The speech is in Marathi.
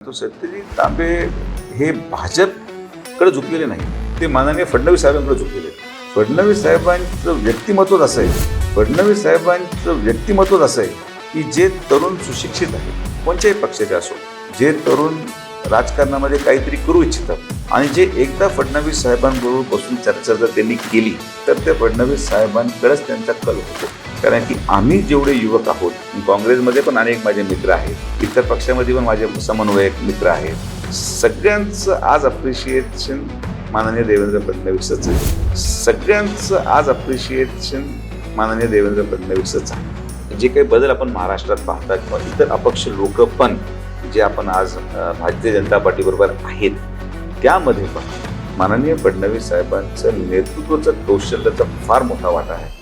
तो सत्यजित तांबे हे भाजपकडे झुकलेले नाही, ते माननीय फडणवीस साहेबांकडे झुकलेले आहेत. फडणवीस साहेबांचं व्यक्तिमत्वच असं आहे, फडणवीस साहेबांचं व्यक्तिमत्वच असं आहे की जे तरुण सुशिक्षित आहेत, कोणत्याही पक्षाचे असो, जे तरुण राजकारणामध्ये काहीतरी करू इच्छितात आणि जे एकदा फडणवीस साहेबांबरोबर बसून चर्चा जर त्यांनी केली तर ते फडणवीस साहेबांकडेच त्यांचा कल होतो. कारण की आम्ही जेवढे युवक आहोत, काँग्रेसमध्ये पण अनेक माझे मित्र आहेत, इतर पक्षामध्ये पण माझे समन्वयक मित्र आहेत, सगळ्यांचं आज अप्रिशिएशन माननीय देवेंद्र फडणवीसच आहे. सगळ्यांचं आज अप्रिशिएशन माननीय देवेंद्र फडणवीसच आहे. जे काही बदल आपण महाराष्ट्रात पाहतात किंवा इतर अपक्ष लोक पण जे आपण आज भारतीय जनता पार्टीबरोबर आहेत, त्यामध्ये पण माननीय फडणवीस साहेबांचं नेतृत्वाचं कौशल्याचा फार मोठा वाटा आहे.